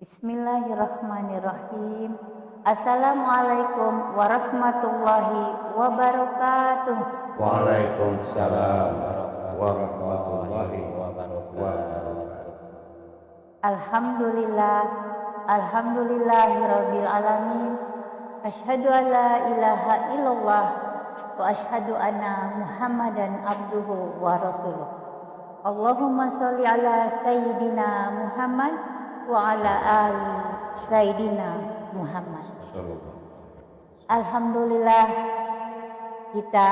Bismillahirrahmanirrahim. Assalamualaikum warahmatullahi wabarakatuh. Waalaikumsalam warahmatullahi wabarakatuh. Alhamdulillah, alhamdulillahirabbil alamin. Asyhadu an la ilaha illallah wa asyhadu anna Muhammadan abduhu wa rasuluh. Allahumma sholli ala sayyidina Muhammad wa ala ali sayyidina Muhammad. Alhamdulillah kita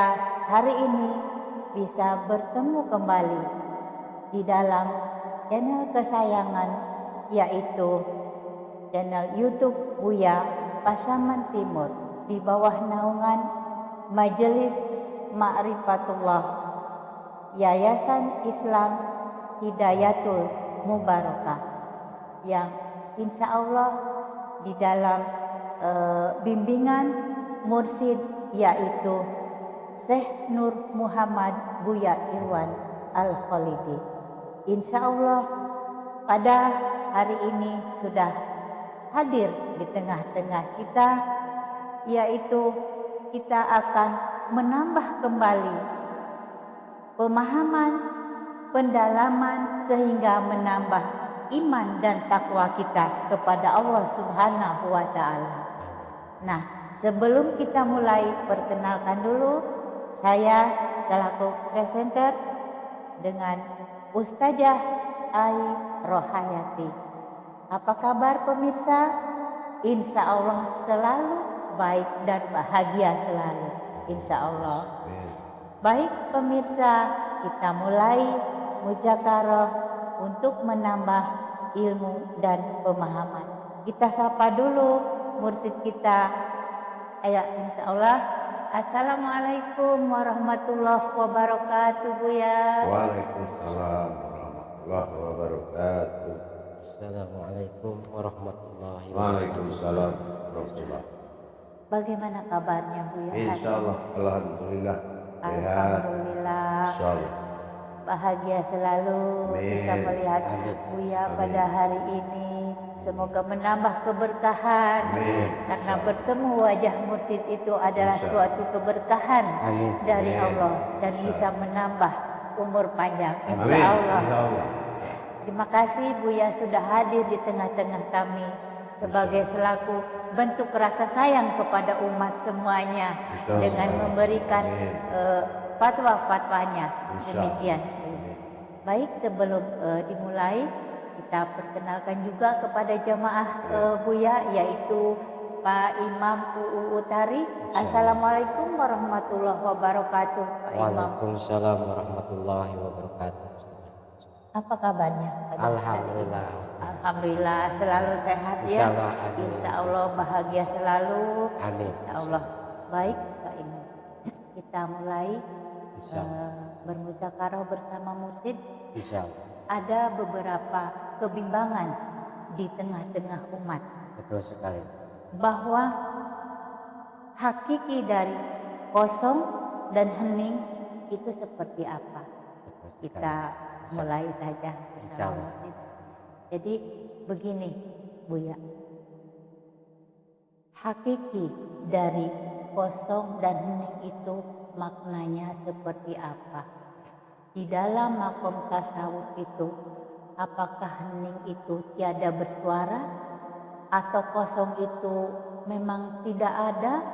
hari ini bisa bertemu kembali di dalam channel kesayangan, yaitu channel YouTube Buya Pasaman Timur di bawah naungan Majelis Ma'rifatullah Yayasan Islam Hidayatul Mubarakah, yang insya Allah di dalam bimbingan mursid, yaitu Syekh Nur Muhammad Buya Irwan Al-Khalidi. Insya Allah pada hari ini sudah hadir di tengah-tengah kita, yaitu kita akan menambah kembali pemahaman, pendalaman, sehingga menambah iman dan takwa kita kepada Allah Subhanahu wa Ta'ala. Nah, sebelum kita mulai, perkenalkan dulu saya selaku presenter dengan Ustazah Ai Rohayati. Apa kabar pemirsa? Insya Allah selalu baik dan bahagia selalu, insya Allah. Baik pemirsa, kita mulai muzakarah untuk menambah ilmu dan pemahaman. Kita sapa dulu mursyid kita. Ayo insya Allah. Assalamualaikum warahmatullahi wabarakatuh, Buya. Waalaikumsalam warahmatullahi wabarakatuh. Assalamualaikum warahmatullahi wabarakatuh. Waalaikumsalam warahmatullahi. Bagaimana kabarnya, Buya? Insyaallah, alhamdulillah. Alhamdulillah. Insyaallah. Bahagia selalu bisa melihat Buya pada hari ini. Semoga menambah keberkahan. Karena bertemu wajah mursyid itu adalah suatu keberkahan dari Allah, dan bisa menambah umur panjang, insya Allah. Terima kasih Buya sudah hadir di tengah-tengah kami sebagai selaku bentuk rasa sayang kepada umat semuanya dengan memberikan fatwa-fatwanya. Demikian. Baik, sebelum dimulai, kita perkenalkan juga kepada jamaah Buya, yaitu Pak Imam UU Utari. Assalamualaikum warahmatullahi wabarakatuh, Pak Imam. Waalaikumsalam warahmatullahi wabarakatuh. Apa kabarnya? Alhamdulillah. Alhamdulillah selalu sehat ya. Insya Allah bahagia selalu. Amin. Insya Allah. Baik Pak Imam, kita mulai bermuzakarah bersama mursyid. Insya Allah. Ada beberapa kebimbangan di tengah-tengah umat. Betul sekali. Bahwa hakiki dari kosong dan hening itu seperti apa? Kita mulai saja bersama. Jadi begini Buya, hakiki dari kosong dan hening itu maknanya seperti apa? Di dalam makom tasawuf itu, apakah hening itu tiada bersuara, atau kosong itu memang tidak ada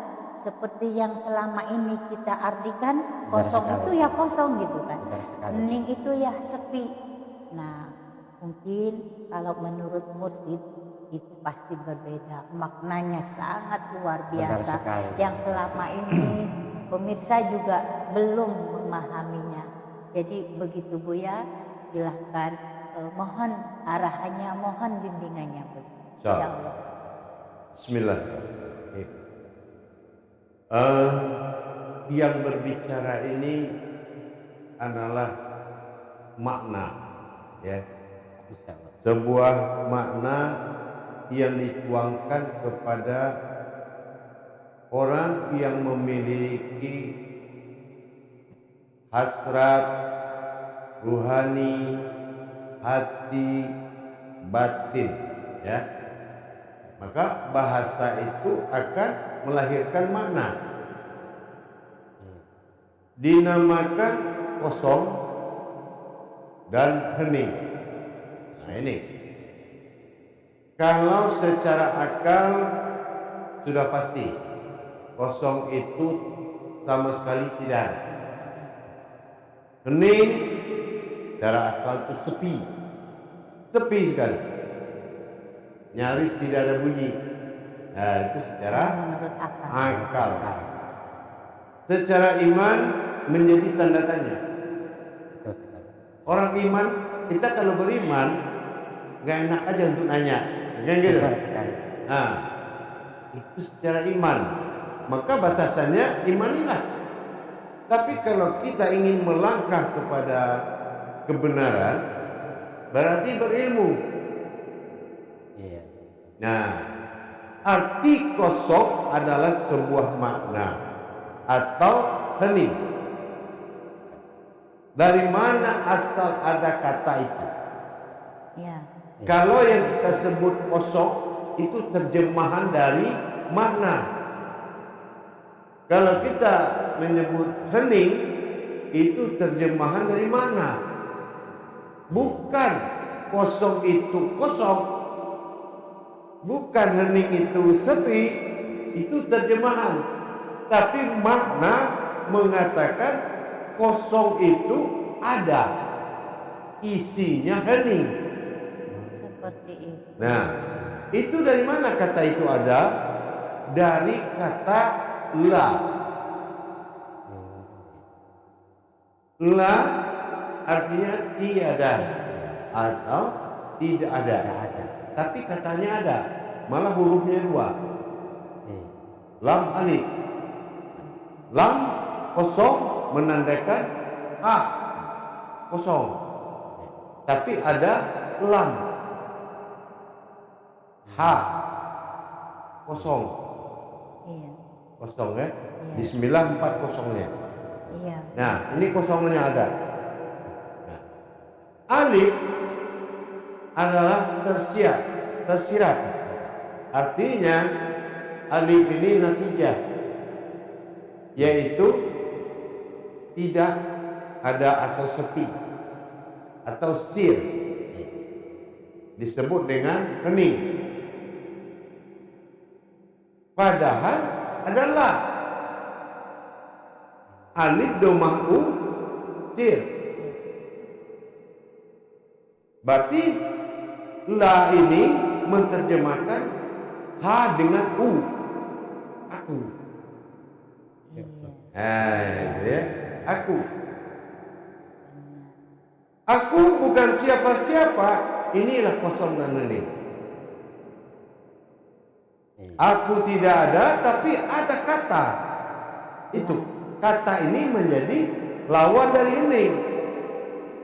seperti yang selama ini kita artikan? Kosong itu ya kosong gitu kan, hening itu ya sepi. Nah, mungkin kalau menurut mursyid itu pasti berbeda, maknanya sangat luar biasa yang selama ini pemirsa juga belum memahaminya. Jadi begitu Buya, silahkan mohon arahannya, mohon bimbingannya Bu. Insyaallah. Bismillahirrahmanirrahim. Yang berbicara ini adalah makna, ya. Sebuah makna yang dituangkan kepada orang yang memiliki hasrat ruhani, hati, batin ya, maka bahasa itu akan melahirkan makna. Dinamakan kosong dan hening. Nah ini, kalau secara akal sudah pasti kosong itu sama sekali tidak ada. Hening secara akal itu sepi sekali, nyaris tidak ada bunyi. Nah itu secara menurut akal. akal. Secara iman menjadi tanda tanya. Betul sekali. Orang iman, kita kalau beriman nggak enak aja untuk nanya, kan gitu. Betul sekali. Nah, itu secara iman. Maka batasannya imanilah. Tapi kalau kita ingin melangkah kepada kebenaran, berarti berilmu. Iya. Nah, arti kosong adalah sebuah makna atau hening. Dari mana asal ada kata itu? Ya. Kalau yang kita sebut kosong itu terjemahan dari makna. Kalau kita menyebut hening itu terjemahan dari mana? Bukan kosong itu kosong, bukan hening itu sepi, itu terjemahan. Tapi makna mengatakan kosong itu ada, isinya hening. Seperti itu. Nah, itu dari mana kata itu ada? Dari kata la. La artinya tiada atau tidak ada. Tidak ada. Tapi katanya ada, malah hurufnya dua. Iya. Lam alif. Lam kosong menandakan kosong. Tapi ada lam. Kosong. Iya. Kosong ya. Iya. Bismillah 4 kosongnya. Iya. Nah, ini kosongnya ada. Nah, alif adalah tersirat. Artinya alif ini natijah, yaitu tidak ada atau sepi atau sir, disebut dengan hening. Padahal adalah alif domah sir. Berarti la ini menerjemahkan ha dengan aku. Iya. Itu ya, aku. Aku bukan siapa-siapa. Inilah kosong dan hening. Aku tidak ada, tapi ada kata. Itu kata ini menjadi lawan dari hening.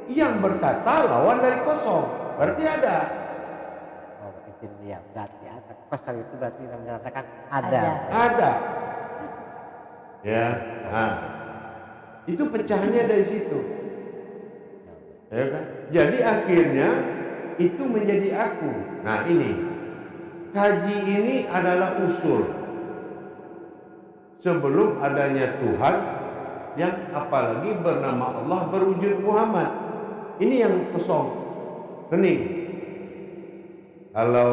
Yang berkata lawan dari kosong. Berarti ada. Oh, istilah berarti ada. Kosong itu berarti menyatakan ada. Ada. Ya. Nah, itu pecahannya dari situ. Ya kan? Jadi akhirnya itu menjadi aku. Nah ini, kaji ini adalah usul sebelum adanya Tuhan yang apalagi bernama Allah berwujud Muhammad. Ini yang kosong, hening. Kalau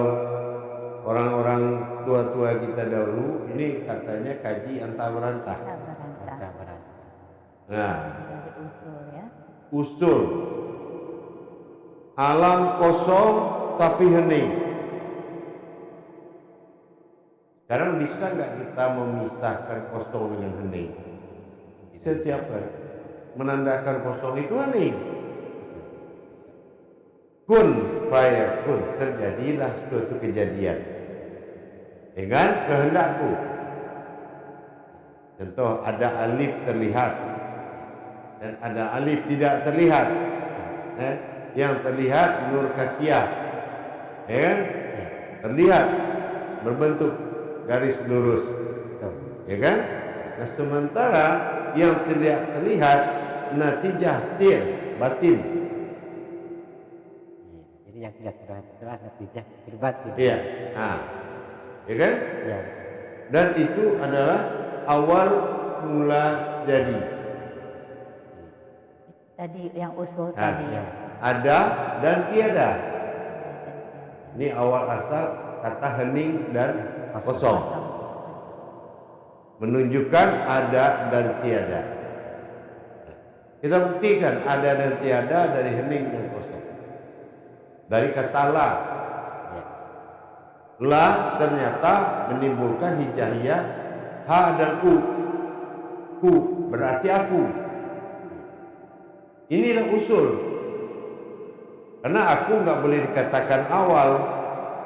orang-orang tua-tua kita dahulu ini katanya kaji antah berantah. Berantah. Nah, Dari usul ya. usul alam kosong tapi hening. Sekarang bisa nggak kita memisahkan kosong dengan hening? Setiap menandakan kosong itu hening. Kun fayakun, terjadilah suatu kejadian dengan kehendakku. Contoh, ada alif terlihat dan ada alif tidak terlihat. Yang terlihat nur kasiyah, terlihat berbentuk garis lurus, ya kan? Nah, sementara yang tidak terlihat natijah stir batin. Jadi yang ya itulah natijah batin. Iya. Nah, ya kan? Ya. Dan itu adalah awal mula jadi. Tadi yang usul Nah, tadi ya. ada dan tiada. Ini awal asal kata hening dan kosong. Menunjukkan ada dan tiada. Kita buktikan ada dan tiada dari hening dan kosong. Dari kata la. Ya. La ternyata menimbulkan hijaiyah ha dan u. Ku berarti aku. Inilah usul. Karena aku nggak boleh dikatakan awal.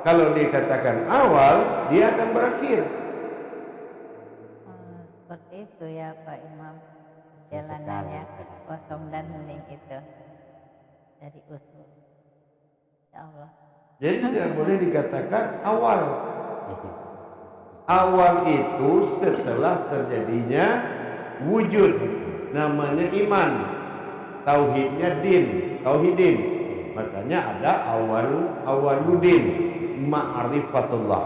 Kalau dikatakan awal, dia akan berakhir. Seperti itu ya Pak Imam, jalanannya kosong dan hening itu dari usul. Ya Allah. Jadi tidak boleh dikatakan awal. Awal itu setelah terjadinya wujud, namanya iman. Tauhidnya din, tauhidin. Makanya ada awaludin, ma'rifatullah.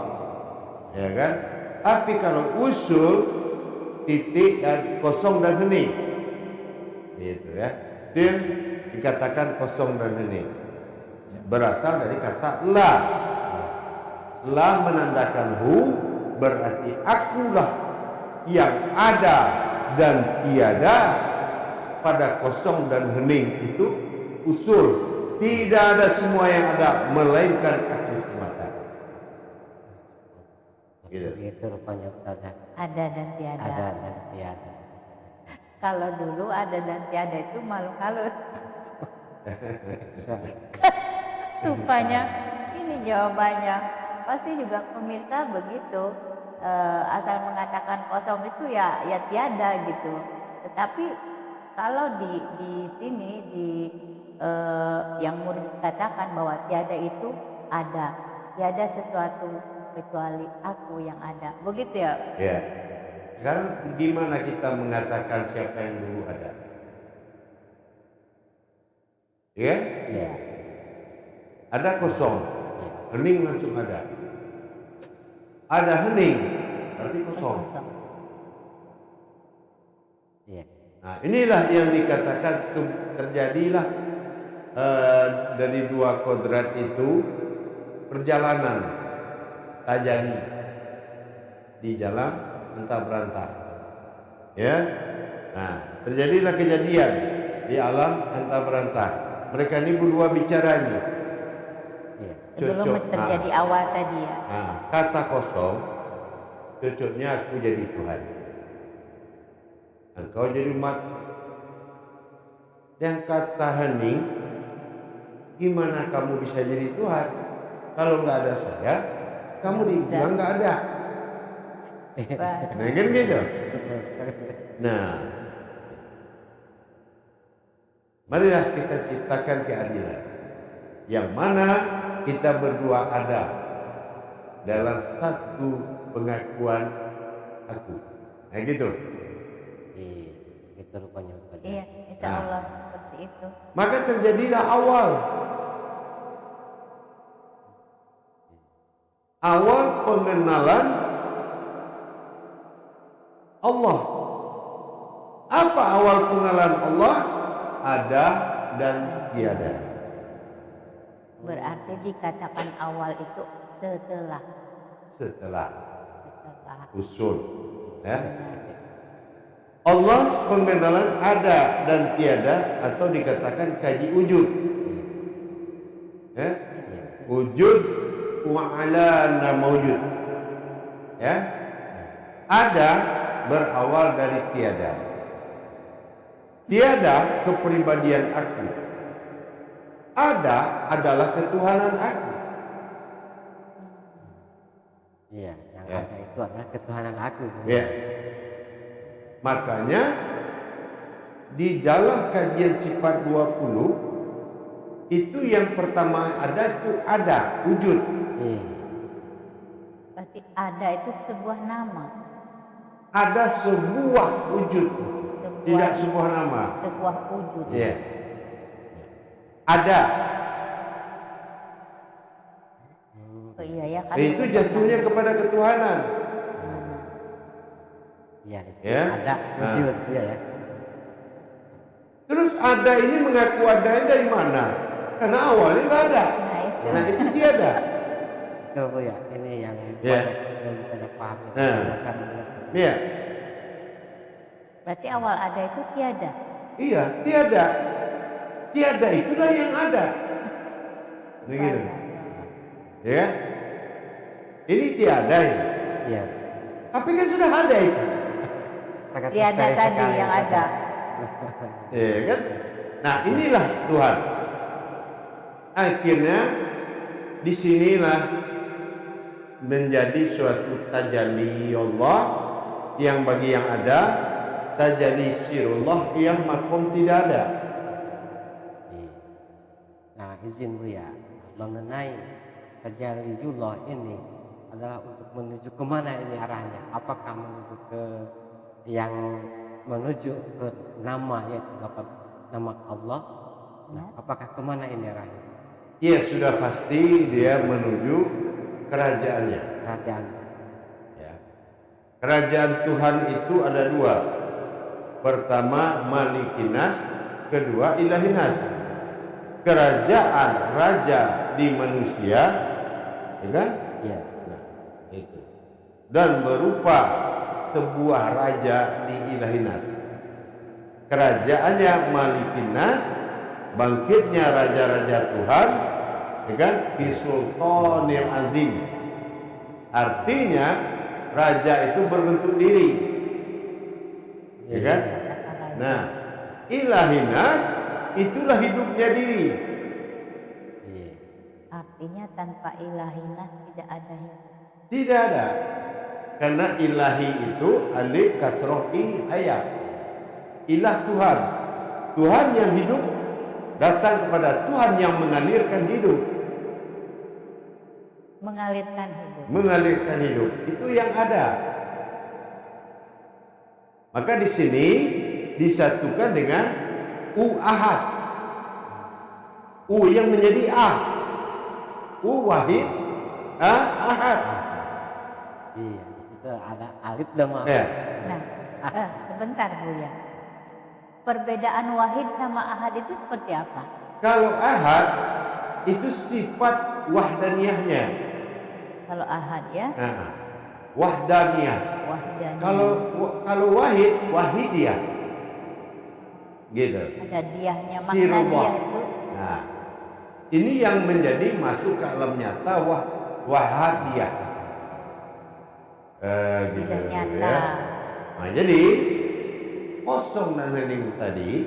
Ya kan? Tapi kalau usul titik dan kosong dan hening. Gitu ya. Din dikatakan kosong dan hening. Berasal dari kata la. La menandakan hu, berarti akulah yang ada dan tiada. Pada kosong dan hening itu usul. Tidak ada semua yang ada, melainkan aku semata. Gitu. Itu rupanya Ustaz. Ada dan tiada. Ada dan tiada. Kalau dulu ada dan tiada itu makhluk halus. Rupanya ini jawabannya. Pasti juga pemirsa begitu. Asal mengatakan kosong itu ya tiada gitu. Tetapi kalau di sini yang murid katakan bahwa tiada itu ada, tiada sesuatu kecuali aku yang ada, begitu ya? Ya. Sekarang gimana kita mengatakan siapa yang dulu ada? Ya? Ya. Ada kosong, hening langsung ada. Ada hening, berarti kosong. Iya. Nah, inilah yang dikatakan terjadilah dari dua kodrat itu perjalanan tajani di jalan entah berantah. Ya, nah terjadilah kejadian di alam entah berantah. Mereka ini berdua bicaranya. Iya. Sebelum terjadi awal tadi ya. Nah, kata kosong, cocoknya aku jadi Tuhan. Engkau jadi umat. Yang kata hening, gimana kamu bisa jadi Tuhan? Kalau nggak ada saya, kamu dibilang nggak ada. Nah, kan gitu. Nah, marilah kita ciptakan keadilan. Yang mana kita berdua ada dalam satu pengakuan aku. Nah gitu. Itu rupanya Ustaz. Iya, insya Allah seperti itu. Maka terjadilah awal. Awal pengenalan Allah. Apa awal pengenalan Allah? Ada dan tiada. Berarti dikatakan awal itu setelah usul. Ya. Allah pengenalan ada dan tiada atau dikatakan kaji wujud. Ya. Wujud wa'ala mawjud. Ya. Ada berawal dari tiada. Tiada kepribadian aku. Ada adalah ketuhanan aku. Iya, yang ada itu adalah ketuhanan aku. Ya. Makanya di dalam kajian sifat 20 itu yang pertama ada itu ada wujud. Berarti ada itu sebuah nama. Ada sebuah wujud, tidak sebuah nama. Sebuah wujud. Ya. Ada. Oh iya ya kan. Itu jatuhnya kepada ketuhanan. Iya, Ya. ada wujud dia ya. Terus ada ini mengaku adanya dari mana? Karena awalnya nggak ada. Nah itu. Nah itu tiada. Betul Bu ya, ini yang Ya. banyak paham. Iya, Berarti awal ada itu tiada. iya, tiada. Tiada itulah yang ada. Begitu. Ya. Ini tiada ya. Iya. Tapi kan sudah ada itu. Sangat Tiada misteri tadi sekali, yang Ustaz. ada. Ya kan? Nah, inilah Tuhan. Akhirnya disinilah menjadi suatu tajalli Allah yang bagi yang ada, tajalli sirullah yang makom tidak ada. Iya. Nah, izin Bu ya, mengenai tajalliyullah ini adalah untuk menuju kemana ini arahnya? Apakah menuju ke yang menuju ke nama, yaitu nama Allah? Nah, apakah kemana ini arahnya? Ya sudah pasti dia menuju kerajaannya. Kerajaan. Ya. Kerajaan Tuhan itu ada dua. Pertama Malikinas, kedua Ilahinas. Kerajaan raja di manusia, ya kan? Iya. Nah, itu. Dan berupa sebuah raja di Ilahinas. Kerajaannya Malikinas, bangkitnya raja-raja Tuhan, ya kan? Di Sultanil Azim. Artinya raja itu berbentuk diri, ya kan? Nah, Ilahinas itulah hidupnya diri. Iya. Artinya tanpa ilahinas tidak ada hidup. Tidak ada. Karena ilahi itu alif kasroh i ayat. Ilah Tuhan. Tuhan yang hidup datang kepada Tuhan yang mengalirkan hidup. Mengalirkan hidup. Mengalirkan hidup. Itu yang ada. Maka di sini disatukan dengan ahad. Yang menjadi wahid, ahad. Iya, di situ ada alif dan ma. Ya. Nah, sebentar Bu ya. Perbedaan wahid sama ahad itu seperti apa? Kalau ahad itu sifat wahdaniyahnya. Kalau ahad ya, Wahdaniyah. wahdani. Kalau wahid, wahidiyah. Gitu. Ada diahnya, makna Sirullah. diah itu Nah, ini yang menjadi masuk ke alam nyata wahadiyah. Gitu sudah nyata. ya. Nah, jadi kosong dan hening tadi,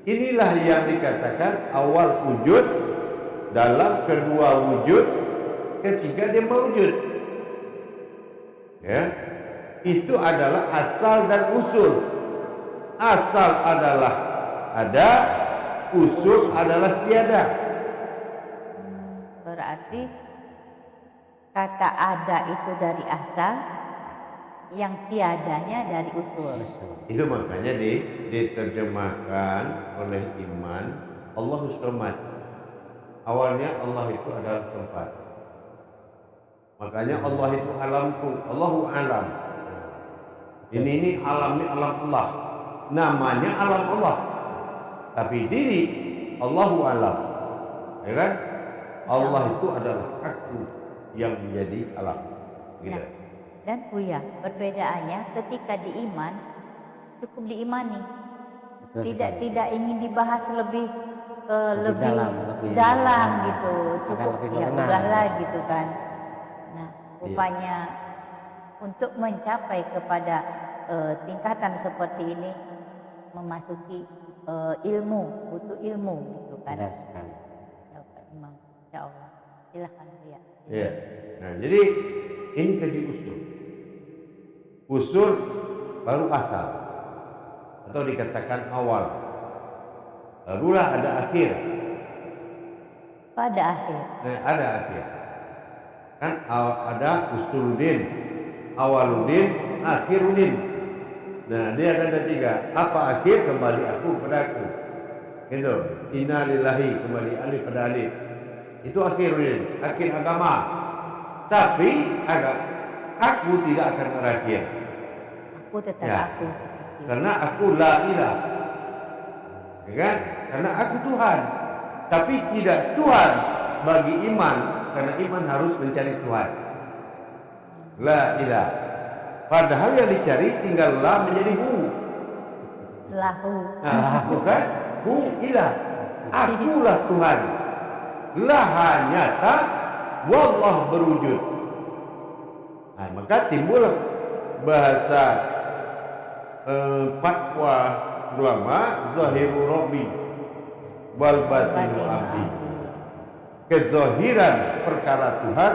inilah yang dikatakan awal wujud dalam kedua wujud ketika dia mewujud. Ya, itu adalah asal dan usul. Asal adalah ada, usul adalah tiada. Berarti kata ada itu dari asal, yang tiadanya dari usul. Itu makanya diterjemahkan oleh iman Allahus Samad. Awalnya Allah itu adalah tempat. Makanya Allah itu alamku, Allahu alam. Ini alamnya alam Allah. Namanya alam Allah. Tapi diri Allahu alam. Ya kan? Allah itu adalah aku yang menjadi alam. Gitu. Nah, dan Buya, perbedaannya ketika diiman cukup diimani. Tidak ingin dibahas lebih dalam gitu. Cukup ya udahlah gitu kan. Nah, rupanya untuk mencapai kepada tingkatan seperti ini memasuki ilmu, butuh ilmu gitu kan. Benar sekali. Ya Pak Imam, insyaallah. Silakan Buya. Ya. Nah, jadi ini tadi usul. Usul baru asal atau dikatakan awal. Barulah ada akhir. Pada akhir. Nah, ada akhir. Kan ada usuluddin, awaluddin, akhiruddin. Nah, dia ada tiga. Apa akhir? Kembali aku pada aku. Gitu. Inna lillahi, kembali alif pada alif. Itu akhir agama. Tapi aku tidak akan terakhir. Aku tetap Ya. aku seperti itu. Karena aku la ilah. Ya kan? Karena aku Tuhan. Tapi tidak Tuhan bagi iman. Karena iman harus mencari Tuhan. La ilah. Padahal yang dicari tinggal la menjadi hu. Lahu. Nah, bukan? Hu ilah. Akulah Tuhan. Laha nyata. Wallah berwujud. Nah, maka timbul bahasa fatwa ulama zahiru rabbi wal batinu abdi. Kezahiran perkara Tuhan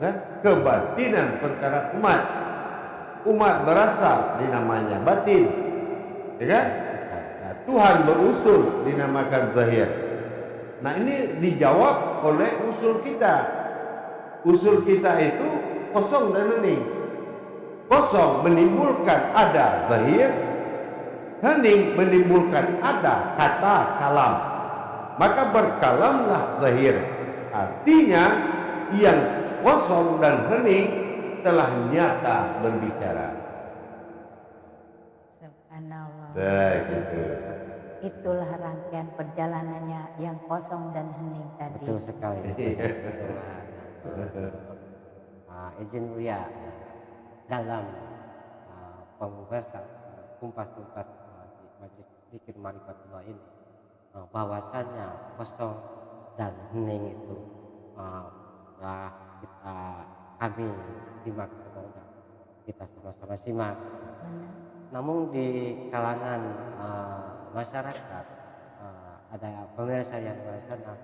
dan kebatinan perkara umat. Umat berasal dinamanya batin, ya kan? Nah, Tuhan berusul dinamakan zahir. Nah, ini dijawab oleh usul kita. Usul kita itu kosong dan hening. Kosong menimbulkan ada zahir, hening menimbulkan ada kata kalam. Maka berkalamlah zahir. Artinya yang kosong dan hening telah nyata berbicara. Subhanallah. Begitu. Itulah rangkaian perjalanannya yang kosong dan hening tadi. Betul sekali. Izin Buya, dalam pembahasan kumpas-kumpas di Majelis Zikir Ma'rifatullah ini, bahwasannya kosong dan hening itu telah kami simak, kita sama-sama simak. Benar. Namun di kalangan masyarakat ada pemirsa yang di sana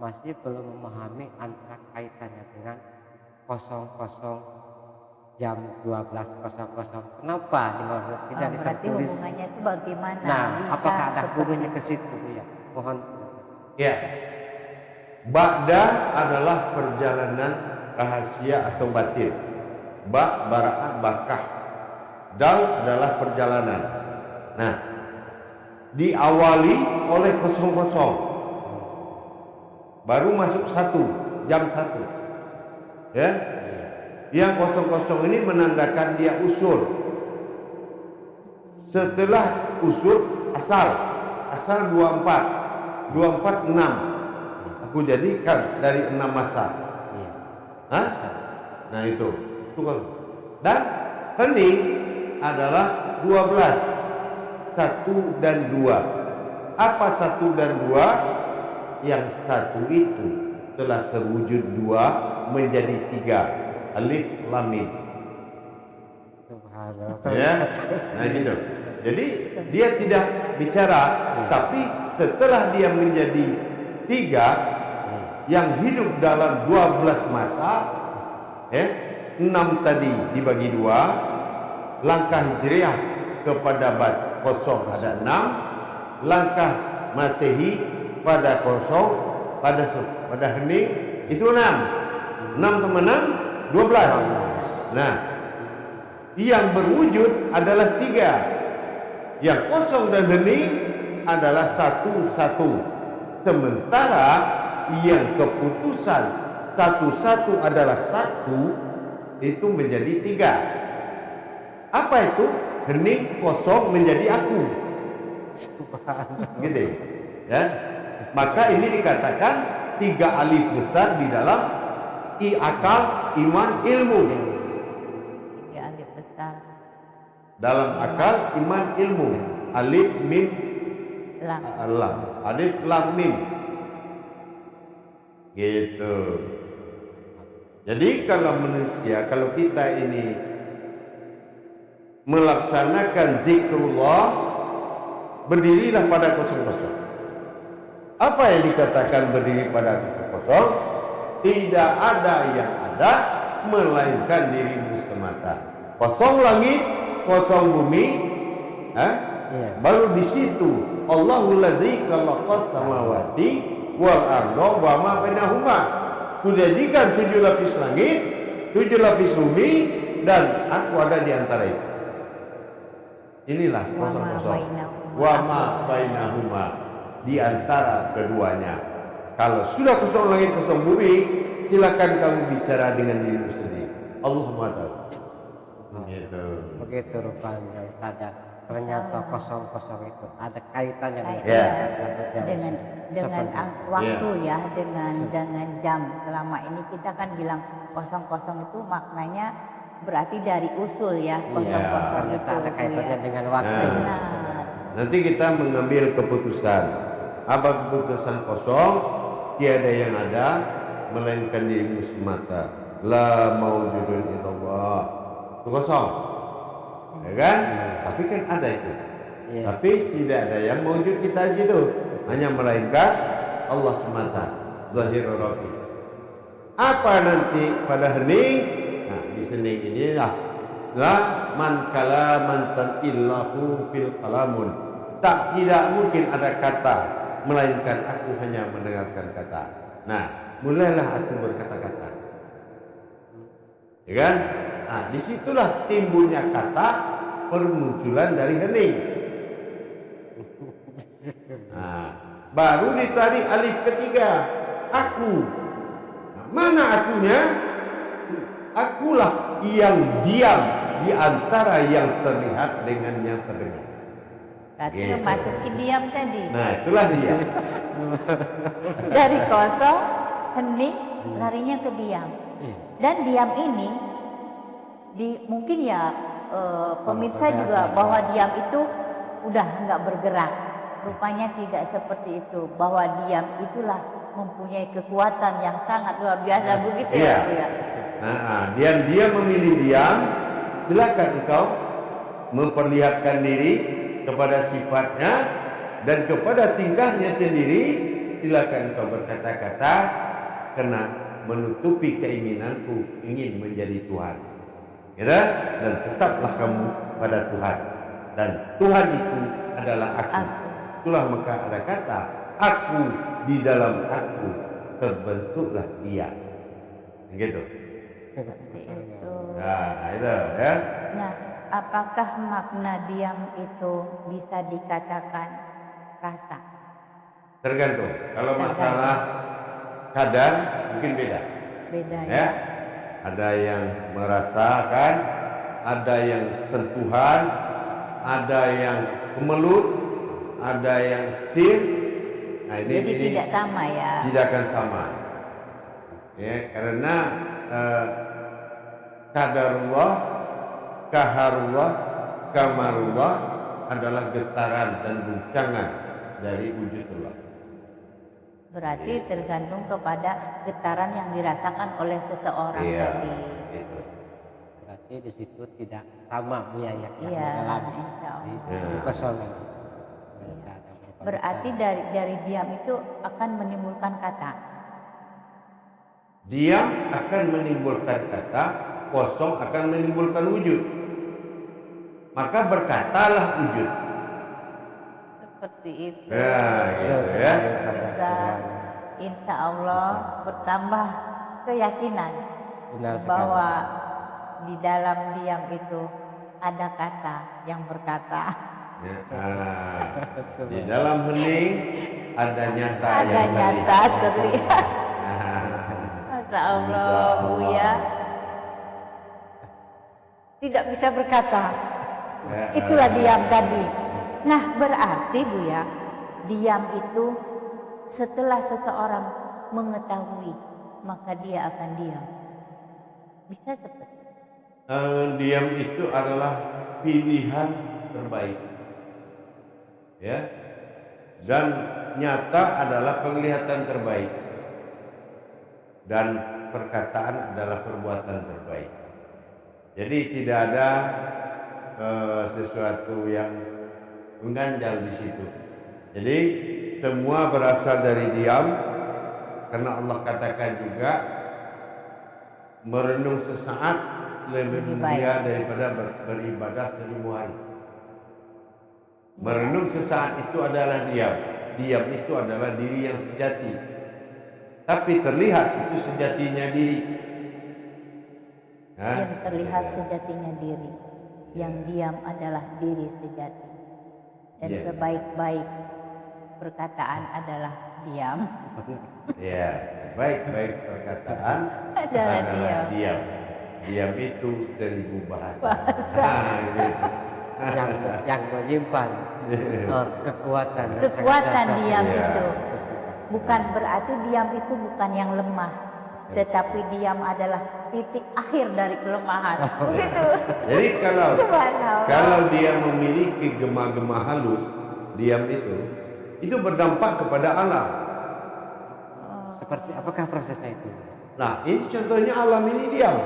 masih belum memahami antara kaitannya dengan 00 jam 12.00. Kenapa tidak Berarti tertulis? hubungannya itu bagaimana? Nah, bisa apakah ada seperti hubungannya ke situ ya? Mohon. Ya. Ba'da adalah perjalanan rahasia atau batin. Ba bara'ah bakah. Dal adalah perjalanan. Nah, diawali oleh 00. Baru masuk 1, jam 1. Ya. Yang 00 ini menandakan dia usul. Setelah usul asal 24. 24 6. Aku jadikan dari 6 masa. Hah? Nah itu. Dan hening adalah 12. 1 dan 2. Apa 1 dan 2? Yang 1 itu telah terwujud 2 menjadi 3. Alif lam mim. Subhanallah. Ya. Nah gitu. Jadi dia tidak bicara, tapi setelah dia menjadi 3 yang hidup dalam 12 masa, 6 tadi dibagi 2, langkah hijriah kepada kosong ada 6, langkah masehi pada kosong pada hening itu 6 tambah 6 12. Nah, yang berwujud adalah 3, yang kosong dan hening adalah 1 sementara yang keputusan 1 adalah 1 itu menjadi 3. Apa itu? Hening kosong menjadi aku. Gitu ya. Maka ini dikatakan 3 alif besar di dalam akal, iman, ilmu. 3 alif besar. Dalam akal, iman, ilmu. Alif, mim, Lam. lam. Alif, lam, mim. Gitu. Jadi kalau kita ini melaksanakan zikrullah, berdirilah pada 00. Apa yang dikatakan berdiri pada 00? Tidak ada yang ada melainkan dirimu semata. Kosong langit, kosong bumi, baru di situ Allahul ladzi khalaqas samawati wal arda wa ma bainahuma. Kujadikan 7 lapis langit, 7 lapis bumi, dan aku ada di antara itu. Inilah 00. Wa ma bainahuma, di antara keduanya. Kalau sudah kosong langit kosong bumi, silakan kamu bicara dengan dirimu sendiri. Allah Maha tahu. Begitu. Begitu rupanya Ustaz ya. Ternyata kosong-kosong itu ada kaitannya dengan Ya. dengan waktu ya, dengan jam. Selama ini kita kan bilang kosong-kosong itu maknanya berarti dari usul ya, kosong-kosong itu Ternyata ada kaitannya ya. dengan waktu. Benar. Nanti kita mengambil keputusan. Apa keputusan kosong? Tiada yang ada melainkan dirimu semata. La maujudun illallah. Itu kosong. Ya kan? Tapi kan ada itu. Iya. Tapi tidak ada yang mewujud kita di situ. Hanya melainkan Allah semata. Zahirul Rabbi. Apa nanti pada hening? Nah, di hening inilah la man kalaman tan illahu fil kalamun. Tidak mungkin ada kata melainkan aku hanya mendengarkan kata. Nah, mulailah aku berkata-kata. Ya kan? Nah, disitulah timbulnya kata permunculan dari hening. Nah, baru ditarik alif ketiga, aku. Nah, mana akunya? Akulah yang diam di antara yang terlihat dengan yang terdengar. Berarti Gitu. masukin diam tadi. Nah, itulah dia. Dari kosong, hening, larinya ke diam. Dan diam ini mungkin ya pemirsa juga bahwa diam itu udah nggak bergerak. Rupanya tidak seperti itu. Bahwa diam itulah mempunyai kekuatan yang sangat luar biasa begitu Iya. ya, Bu ya. Nah, dia memilih diam. Silakan engkau memperlihatkan diri kepada sifatnya dan kepada tingkahnya sendiri. Silakan engkau berkata-kata karena menutupi keinginanku ingin menjadi Tuhan. Ya, dan tetaplah kamu pada Tuhan. Dan Tuhan itu adalah aku. Itulah maka ada kata aku di dalam aku terbentuklah dia. Begitu. Seperti itu. Nah, itu ya. Nah, apakah makna diam itu bisa dikatakan rasa? Tergantung. Kalau masalah kadar mungkin beda. Beda Ya. ya. Ada yang merasakan, ada yang sentuhan, ada yang kemelut, ada yang sir. Nah, Jadi ini tidak sama ya. tidak akan sama. Ya, karena kadarullah, kaharullah, kamarullah adalah getaran dan guncangan dari wujudullah. Berarti tergantung kepada getaran yang dirasakan oleh seseorang tadi. Gitu. Berarti di situ tidak sama Bu ya yang Iya, mengalami insya Allah. di kekosongan. Berarti dari diam itu akan menimbulkan kata. Diam akan menimbulkan kata, kosong akan menimbulkan wujud. Maka berkatalah wujud. Seperti itu. Nah, gitu ya. Insya Allah bertambah keyakinan Benar sekali. bahwa di dalam diam itu ada kata yang berkata. Ya, di dalam hening ada nyata Ada yang nyata terlihat. Nah, Masya Allah, Bu ya. Tidak bisa berkata. ya, Itulah diam tadi. Nah, berarti Bu ya, diam itu setelah seseorang mengetahui, maka dia akan diam. Bisa seperti itu. diam itu adalah pilihan terbaik. Ya. Dan nyata adalah penglihatan terbaik. Dan perkataan adalah perbuatan terbaik. Jadi tidak ada sesuatu yang mengganjal di situ. Jadi semua berasal dari diam, karena Allah katakan juga merenung sesaat lebih mulia daripada beribadah 1000 hari. Merenung sesaat itu adalah diam. Diam itu adalah diri yang sejati. Tapi terlihat itu sejatinya diri. Yang terlihat sejatinya diri. Yang diam adalah diri sejati. Dan sebaik-baik perkataan adalah diam. Ya, baik-baik perkataan Adalah diam. diam. Diam itu 1000 bahasa. Bahasa. Nah, gitu. yang menyimpan kekuatan yang sangat Kekuatan dahsyat. diam Iya. itu. Bukan berarti diam itu bukan yang lemah. Tetapi diam adalah titik akhir dari kelemahan. Begitu. Jadi Subhanallah. kalau dia memiliki gema-gema halus, diam itu berdampak kepada alam. Seperti apakah prosesnya itu? Nah, ini contohnya alam ini diam.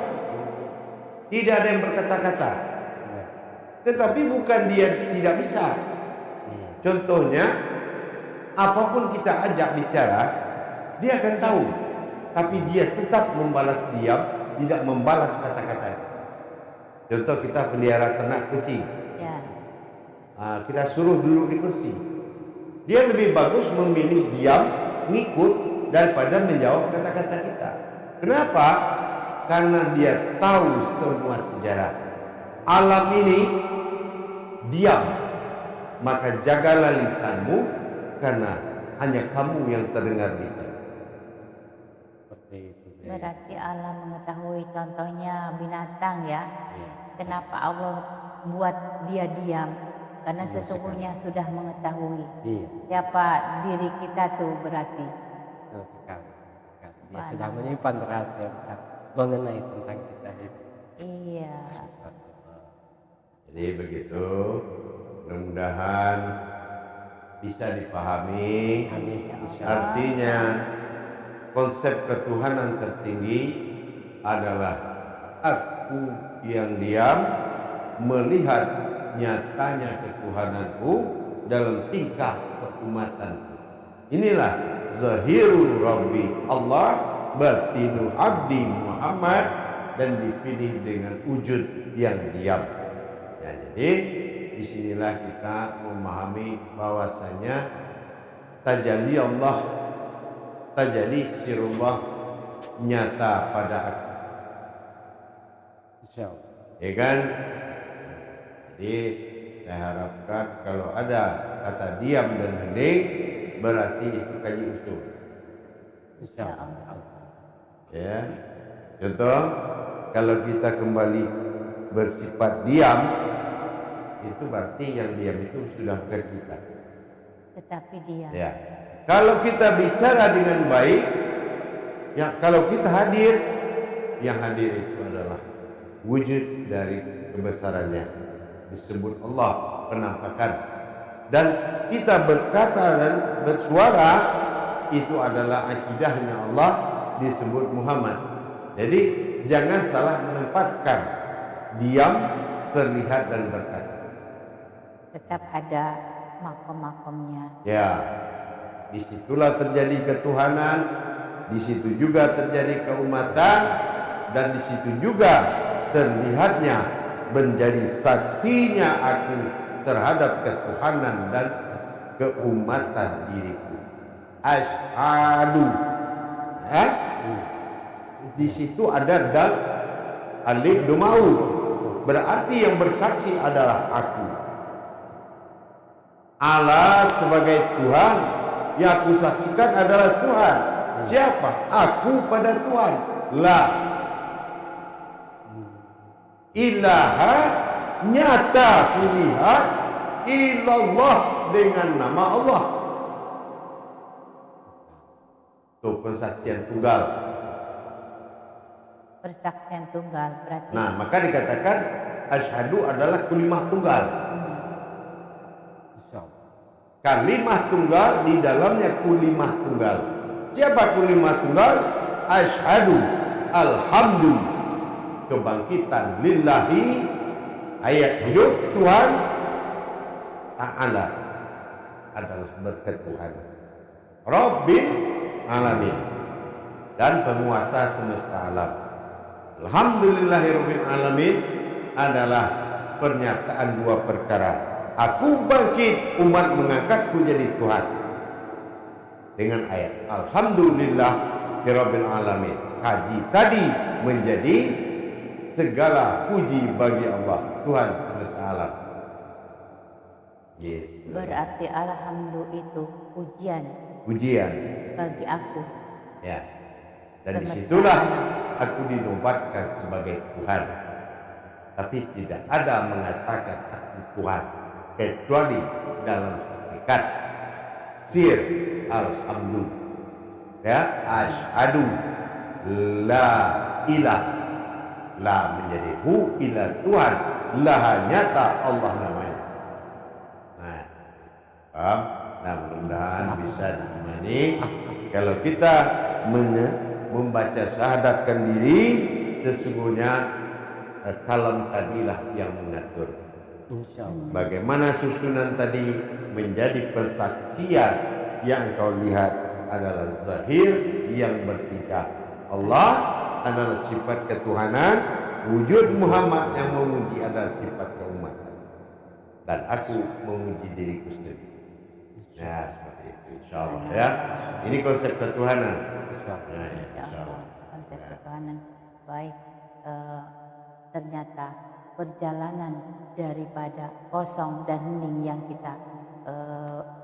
Tidak ada yang berkata-kata. Benar. Tetapi bukan dia tidak bisa. Iya. Contohnya, apapun kita ajak bicara, dia akan tahu. Tapi dia tetap membalas diam, tidak membalas kata-kata. Contoh kita pelihara ternak kucing. Ya. Kita suruh duduk di kursi. Dia lebih bagus memilih diam, ngikut, daripada menjawab kata-kata kita. Kenapa? Karena dia tahu semua sejarah. Alam ini diam. Maka jagalah lisanmu, karena hanya kamu yang terdengar bicara. Seperti itu. Berarti Allah mengetahui, contohnya binatang ya. Kenapa Allah buat dia diam? Karena sesungguhnya sudah mengetahui Iya, siapa diri kita tuh berarti. betul sekali. Dia sudah menyimpan rahasia besar mengenai tentang kita itu. Iya. Jadi begitu, mudah-mudahan bisa dipahami. Amin. Insya Allah. Artinya konsep ketuhanan tertinggi adalah aku yang diam melihat nyatanya ketuhananku dalam tingkah keumatanku. Inilah zahirul Rabbi Allah, batinu abdi Muhammad, dan dipilih dengan wujud yang diam. Ya, jadi disinilah kita memahami bahwasanya tajalli Allah, tajalli sirullah nyata pada aku. Insya Allah. Ya kan? Jadi saya harapkan kalau ada kata diam dan hening, berarti itu kaji usul. Insya Allah. Ya. Contoh, kalau kita kembali bersifat diam, itu berarti yang diam itu sudah bukan kita. Tetapi dia. Ya. Kalau kita bicara dengan baik, ya kalau kita hadir, yang hadir itu adalah wujud dari kebesarannya. Disebut Allah penampakan. Dan kita berkata dan bersuara, itu adalah akidahnya Allah, disebut Muhammad. Jadi jangan salah menempatkan diam, terlihat dan berkata. Tetap ada makom-makomnya. Ya, disitulah terjadi ketuhanan, di situ juga terjadi keumatan, dan di situ juga terlihatnya menjadi saksinya aku terhadap ketuhanan dan keumatan diriku. Asyhadu. Di situ ada dal, alif, domau. Berarti yang bersaksi adalah aku. Allah sebagai Tuhan, yang aku saksikan adalah Tuhan. Siapa? Aku pada Tuhan. La ilaha, nyata kulihat, illallah, dengan nama Allah. Itu persaksian tunggal. Persaksian tunggal berarti. Nah, maka dikatakan asyhadu adalah kalimah tunggal. Insya Allah. Kalimah tunggal di dalamnya kulimah tunggal. Siapa kulimah tunggal? Asyhadu, alhamdulillah, kebangkitan lillahi, ayat hidup Tuhan Ta'ala adalah berkat Tuhan Rabbil alamin, dan penguasa semesta alam. Alhamdulillahirabbil alamin adalah pernyataan dua perkara. Aku bangkit, umat mengangkatku jadi Tuhan. Dengan ayat Alhamdulillahirabbil alamin, haji tadi menjadi segala puji bagi Allah, Tuhan semesta alam. Berarti alhamdulillah itu pujian Pujian. bagi aku. Ya. Dan Semesta disitulah alam. aku dinobatkan sebagai Tuhan. Tapi tidak ada mengatakan aku Tuhan kecuali dalam hakikat sir alhamdu. Ya, asyhadu la ilah, la menjadi hu ilah Tuhan, la nyata Allah namanya. Nah, paham? Nah, mudah-mudahan bisa diimani. Kalau kita membaca syahadatkan diri, sesungguhnya kalam tadilah yang mengatur. Insyaallah. Bagaimana susunan tadi menjadi persaksian yang kau lihat adalah zahir yang bertiga. Allah adalah sifat ketuhanan, wujud Muhammad yang memuji adalah sifat keumatan. Dan aku memuji diriku sendiri. Ya, seperti itu insyaallah ya. Ini konsep ketuhanan. Nah, Insyaallah konsep ketuhanan. Baik, ternyata perjalanan daripada kosong dan hening yang kita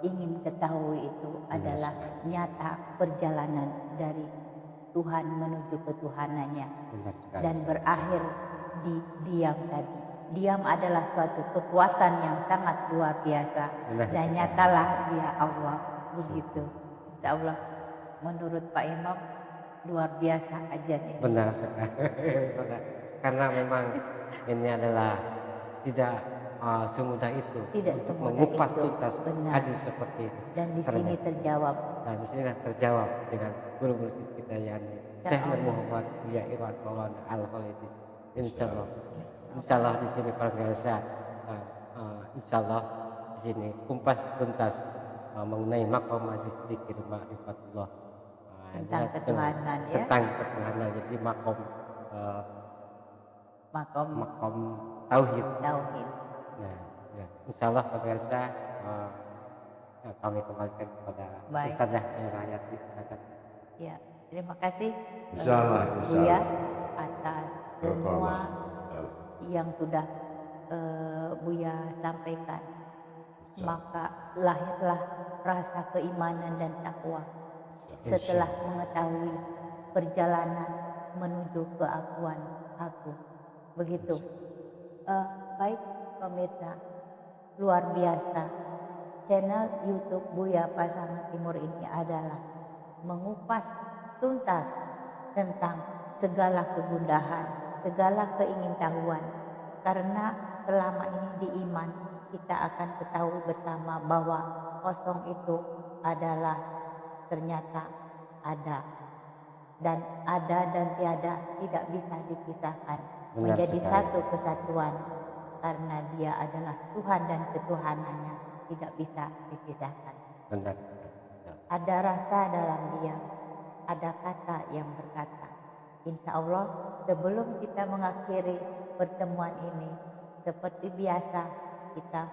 ingin ketahui itu adalah nyata perjalanan dari Tuhan menuju ketuhanannya dan berakhir di diam tadi. Diam adalah suatu kekuatan yang sangat luar biasa dan nyatalah dia Allah begitu. Insya Allah menurut Pak Imam luar biasa kajian ini. Benar sekali. Karena memang ini adalah tidak semudah itu Tidak untuk semudah mengupas itu, tuntas benar. hadis seperti itu. Dan di sini terjawab. Dan di sini terjawab dengan guru musik kita yakni Syekh Nur Muhammad Buya Irwan Maulana Al-Khalidi. Insyaallah. Insyaallah di sini para pemirsa, insyaallah di sini kumpas tuntas mengenai maqam majlis dzikir ma'rifatullah. Tentang ketuhanan ya. Tentang ketuhanan. Jadi maqam Makom tauhid. tauhid. Nah, ya. Insyaallah pemirsa kami kembalikan kepada Baik. Ustazah Hayati. Ya, terima kasih Insyaallah, Buya insyaallah. atas semua yang sudah Buya sampaikan. Maka lahirlah rasa keimanan dan takwa setelah mengetahui perjalanan menuju keakuan aku. Begitu. Baik pemirsa, luar biasa. Channel YouTube Buya Pasaman Timur ini adalah mengupas tuntas tentang segala kegundahan, segala keingintahuan. Karena selama ini di iman kita akan ketahui bersama bahwa kosong itu adalah ternyata ada. Dan ada dan tiada tidak bisa dipisahkan. Benar Menjadi sekali. satu kesatuan. Karena dia adalah Tuhan dan ketuhanannya tidak bisa dipisahkan. Benar. Ada rasa dalam dia, ada kata yang berkata. Insya Allah sebelum kita mengakhiri pertemuan ini, seperti biasa kita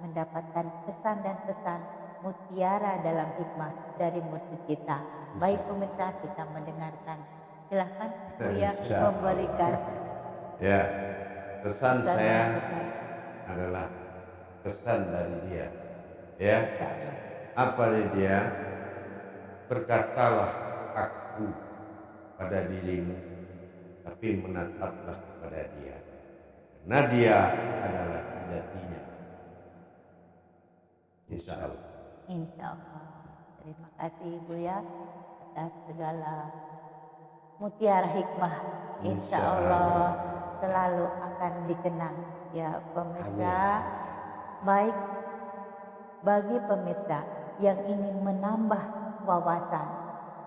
mendapatkan pesan dan pesan mutiara dalam hikmah dari mursyid kita. Baik pemirsa, kita mendengarkan. Silahkan Buya memberikan Ya, pesan pesan saya dan pesan. adalah pesan dari dia. Ya, Insya Allah. apa dari dia? Berkatalah aku pada dirimu, tapi menataplah kepada dia. Karena dia adalah sejatinya. Insya Allah. Insya Allah. Terima kasih Buya atas segala mutiara hikmah. Insya Allah selalu akan dikenang ya pemirsa. Baik bagi pemirsa yang ingin menambah wawasan,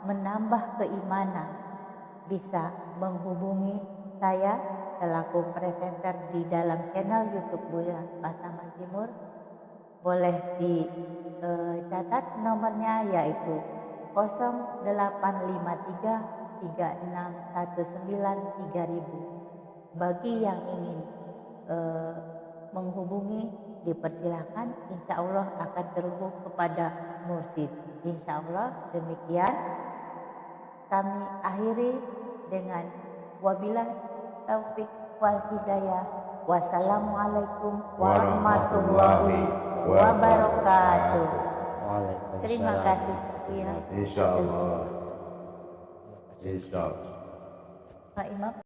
menambah keimanan, bisa menghubungi saya selaku presenter di dalam channel YouTube Buya Pasaman Timur. Boleh dicatat nomornya yaitu 0853 3619 3000. Bagi yang ingin menghubungi dipersilahkan, insya Allah akan terhubung kepada mursyid. Insya Allah demikian kami akhiri dengan wabillahi taufik wal hidayah. Wassalamualaikum warahmatullahi wabarakatuh. Waalaikumsalam. Terima kasih. Ya. Insya Allah. Insya Allah. Pak Imam.